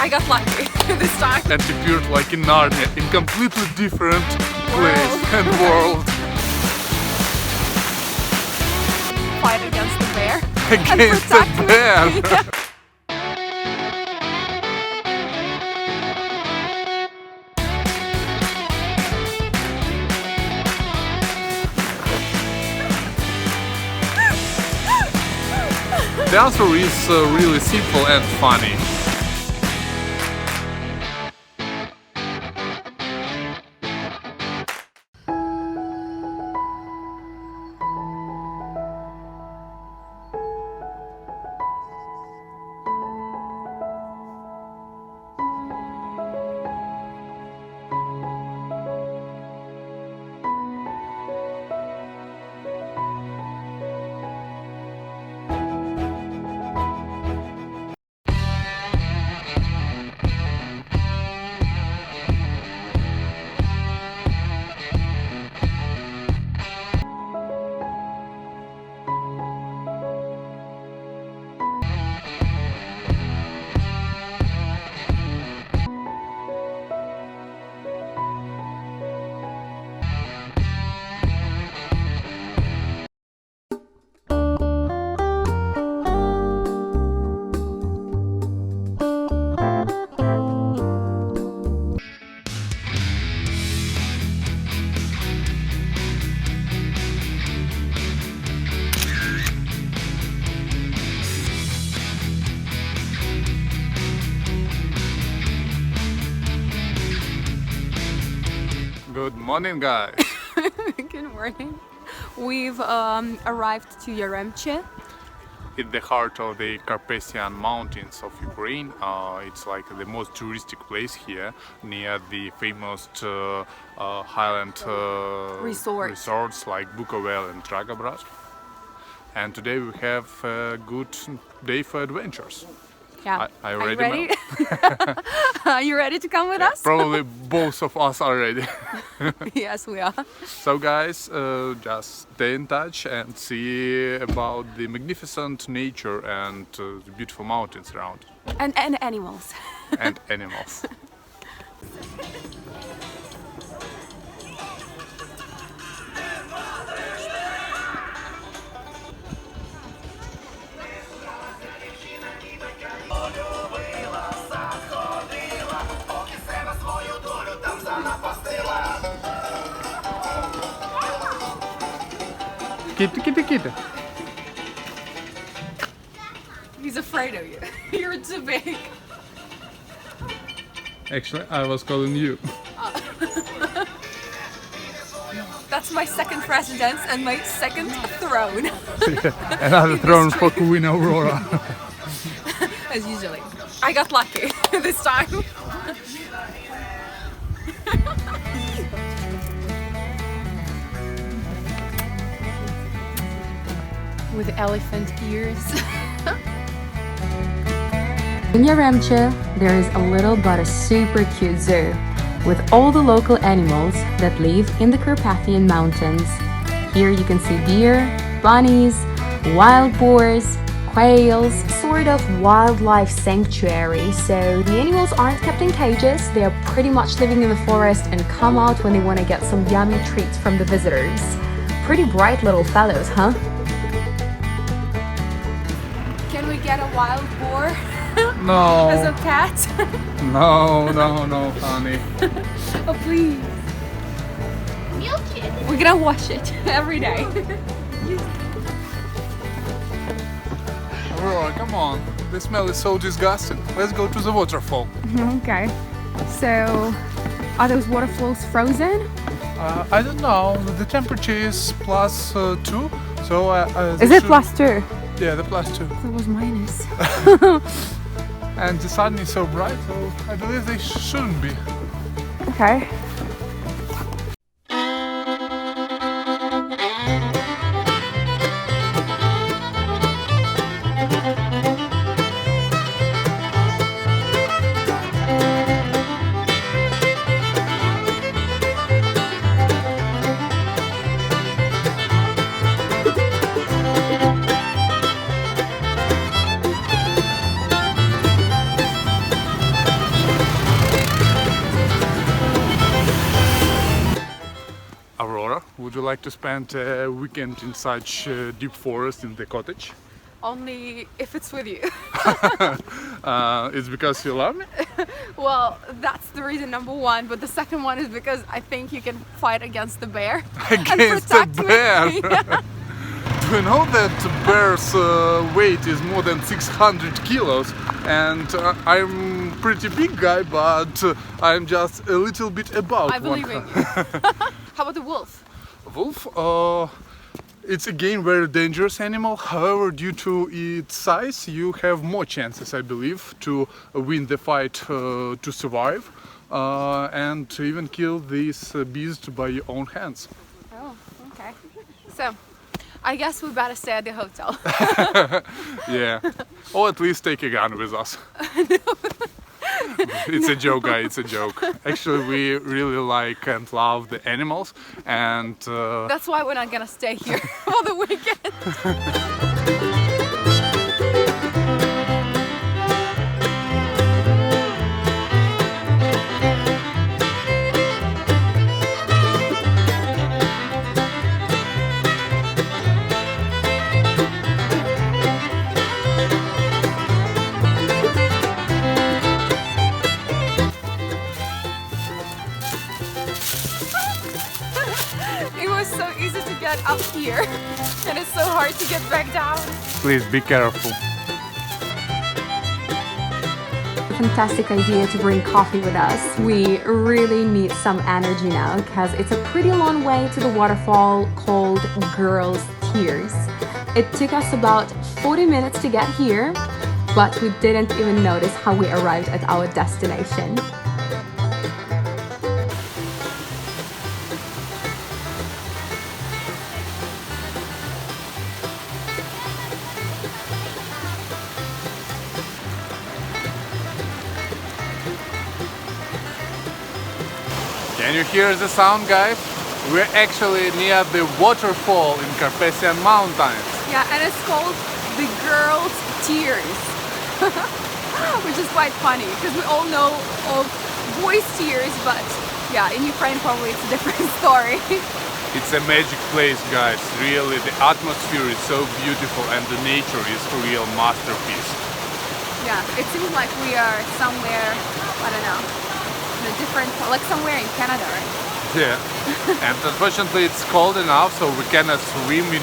I got lucky this time. And appeared like in Narnia, in completely different place and world. Fight against the bear. Against the bear! Yeah. The answer is really simple and funny. Good morning, guys. Good morning. We've arrived to Yaremche. In the heart of the Carpathian Mountains of Ukraine. It's like the most touristic place here, near the famous highland resorts like Bukovel and Dragobrat. And today we have a good day for adventures. Yeah. Are you ready? ready? Are you ready to come with us? Probably both of us are ready. Yes, we are. So guys, just stay in touch and see about the magnificent nature and the beautiful mountains around. And animals. And animals. Kitty. He's afraid of you. You're too big. Actually, I was calling you. That's my second residence and my second throne. Another throne for Queen Aurora. As usually. I got lucky this time. With elephant ears. In Yaremche, there is a little but a super cute zoo with all the local animals that live in the Carpathian Mountains. Here you can see deer, bunnies, wild boars, quails, sort of wildlife sanctuary. So the animals aren't kept in cages, they are pretty much living in the forest and come out when they want to get some yummy treats from the visitors. Pretty bright little fellows, huh? Can we get a wild boar? No. As a pet? No, honey. Oh, please. Milk it. We're gonna wash it every day. Aurora, come on. The smell is so disgusting. Let's go to the waterfall. Okay. So, are those waterfalls frozen? I don't know. The temperature is +2. So Is it +2? Yeah, the +2. It was minus. And the sun is so bright, so I believe they shouldn't be. Okay. like to spend a weekend in such deep forest in the cottage? Only if it's with you. It's because you love me? Well, that's the reason number one, but the second one is because I think you can fight against the bear. Against the protect me. bear? Yeah. Do you know that bear's weight is more than 600 kilos? And I'm pretty big guy, but I'm just a little bit above I believe in 100. you. How about the wolf? Wolf? It's again very dangerous animal. However, due to its size, you have more chances, I believe, to win the fight, to survive, and to even kill this beast by your own hands. Oh, okay. So, I guess we better stay at the hotel. Yeah, or at least take a gun with us. It's a joke, guys, it's a joke. Actually, we really like and love the animals, and That's why we're not gonna stay here for the weekend. It was so easy to get up here, and it's so hard to get back down. please be careful. Fantastic idea to bring coffee with us. We really need some energy now because it's a pretty long way to the waterfall called Girls' Tears. It took us about 40 minutes to get here, but we didn't even notice how we arrived at our destination. Can you hear the sound, guys? We're actually near the waterfall in Carpathian Mountains. Yeah, and it's called the Girls' Tears, which is quite funny because we all know of boys' tears, but yeah, in Ukraine probably it's a different story. It's a magic place, guys. Really, the atmosphere is so beautiful and the nature is a real masterpiece. Yeah, it seems like we are somewhere, I don't know, in a different, like somewhere in Canada, right? Yeah. And unfortunately it's cold enough so we cannot swim in,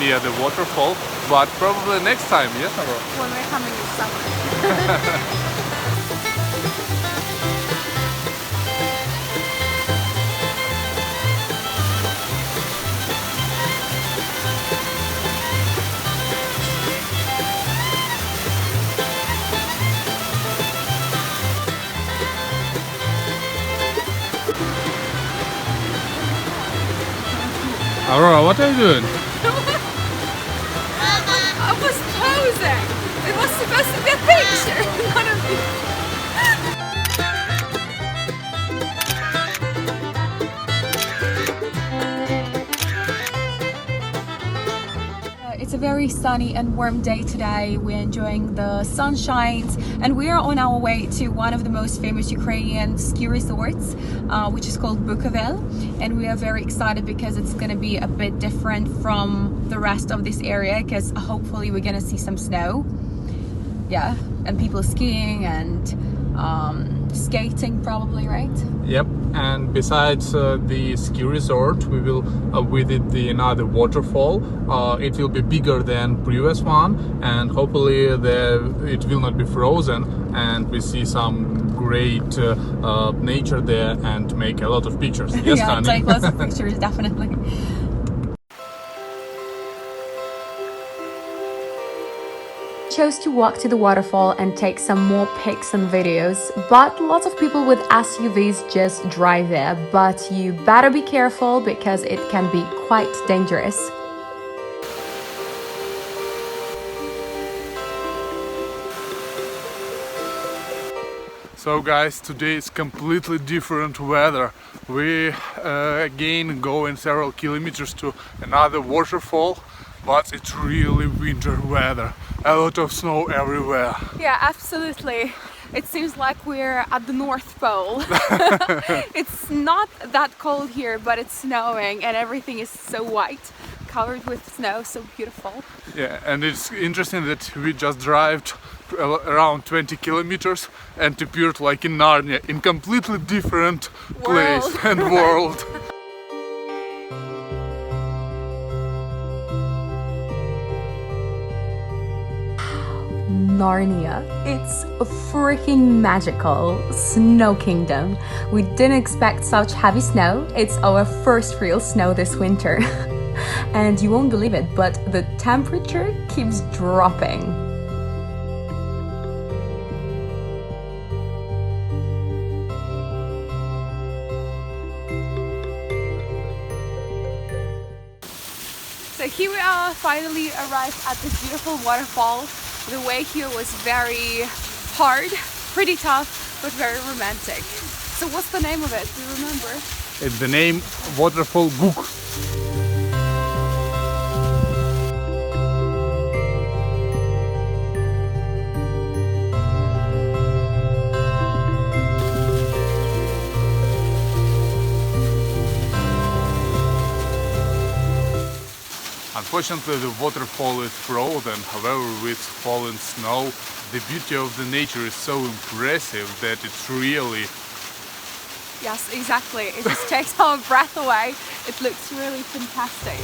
near the waterfall, but probably next time, yes, Aurora? When we're coming in summer. Aurora, what are you doing? I was posing! It was supposed to be a picture, not a video. It's a very sunny and warm day today. We're enjoying the sunshines and we are on our way to one of the most famous Ukrainian ski resorts, which is called Bukovel, and we are very excited because it's going to be a bit different from the rest of this area because hopefully we're going to see some snow, yeah, and people skiing and skating probably, right? Yep, and besides the ski resort, we will visit another waterfall. It will be bigger than previous one, and hopefully it will not be frozen, and we see some great nature there and make a lot of pictures. Yes, Yeah, honey? take lots of pictures, definitely. Chose to walk to the waterfall and take some more pics and videos, but lots of people with SUVs just drive there, but you better be careful because it can be quite dangerous. So guys, today is completely different weather. We again going several kilometers to another waterfall, but it's really winter weather. A lot of snow everywhere. Yeah, absolutely. It seems like we're at the North Pole. It's not that cold here, but it's snowing and everything is so white, covered with snow, so beautiful. Yeah, and it's interesting that we just drove around 20 kilometers and appeared like in Narnia, in completely different place and world. Narnia. It's a freaking magical snow kingdom. We didn't expect such heavy snow. It's our first real snow this winter. And you won't believe it, but the temperature keeps dropping. So here we are, finally arrived at this beautiful waterfall. The way here was very hard, pretty tough, but very romantic. So what's the name of it? Do you remember? It's the name Waterfall Buk. Unfortunately, the waterfall is frozen. However, with fallen snow, the beauty of the nature is so impressive that it's really... Yes, exactly. It just takes our breath away. It looks really fantastic.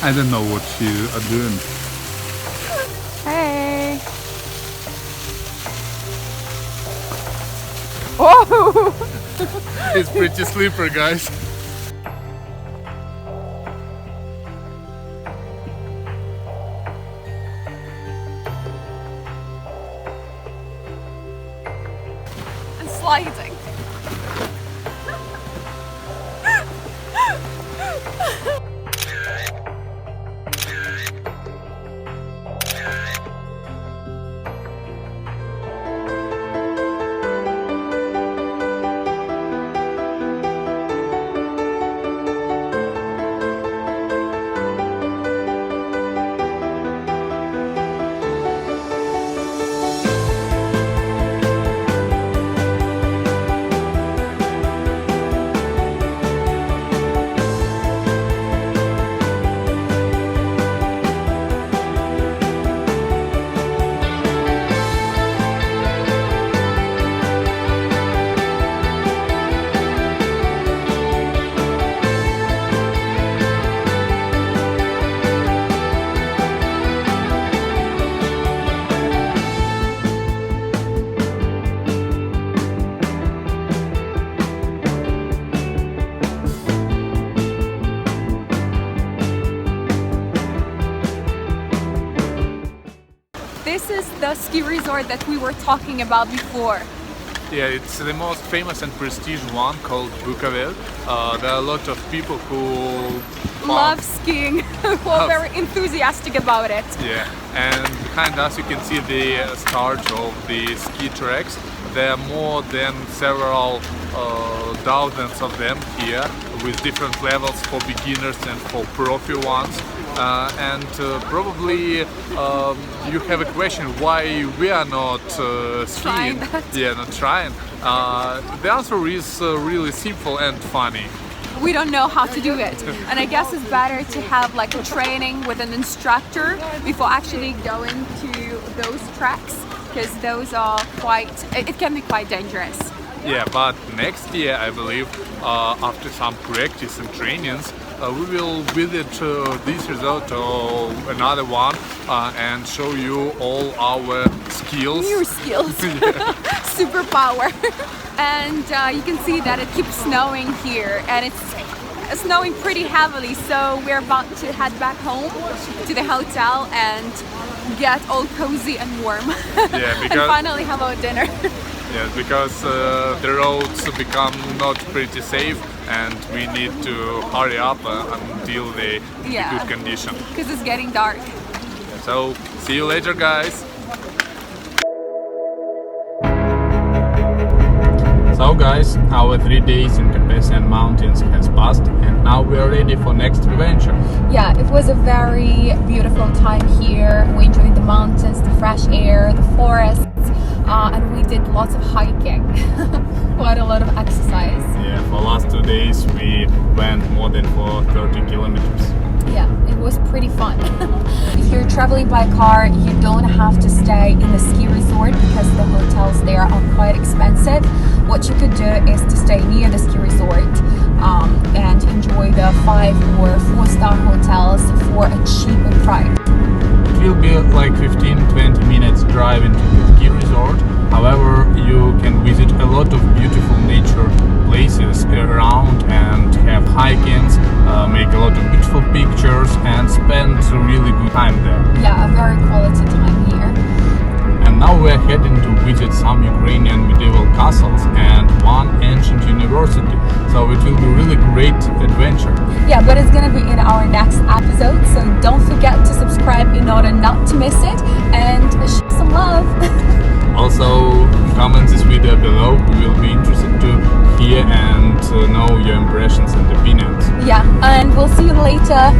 I don't know what you are doing. Hey! Oh! It's pretty slippery, guys. And sliding. This is the ski resort that we were talking about before. Yeah, it's the most famous and prestige one called Bukovel. There are a lot of people who Love skiing, who are very enthusiastic about it. Yeah, and behind us you can see the start of the ski tracks. There are more than several thousands of them here, with different levels for beginners and for profi ones. Probably you have a question why we are not skiing. Yeah, not trying. The answer is really simple and funny. We don't know how to do it, and I guess it's better to have like a training with an instructor before actually going to those tracks, because those are it can be quite dangerous. Yeah, but next year I believe after some practice and trainings we will visit this resort or another one and show you all our skills. New skills. Superpower. And you can see that it keeps snowing here, and it's snowing pretty heavily, so we're about to head back home to the hotel and get all cozy and warm. Yeah, because and finally have our dinner. Yes, because the roads become not pretty safe and we need to hurry up until the good condition. Because it's getting dark. So, see you later, guys! So guys, our 3 days in Carpathian Mountains has passed and now we are ready for next adventure. Yeah, it was a very beautiful time here. We enjoyed the mountains, the fresh air, the forests, and we did lots of hiking. Quite a lot of exercise. Yeah, for last 2 days we went more than 30 kilometers. Yeah, it was pretty fun. If you're traveling by car, you don't have to stay in the ski resort because the hotels there are quite expensive. What you could do is to stay near the ski resort and enjoy the 5 or 4-star hotels for a cheaper price. It will be like 15-20 minutes drive into the ski resort. However, you can visit a lot of beautiful nature places around and have hikings, make a lot of beautiful pictures and spend a really good time there. Yeah, a very quality time here. And now we're heading to visit some Ukrainian medieval castles and one ancient university. So it will be really great adventure. Yeah, but it's gonna be in our next episode, so don't forget to subscribe in order not to miss it and show some love. Also, comment this video below. We will be interested to hear and know your impressions and opinions. Yeah, and we'll see you later.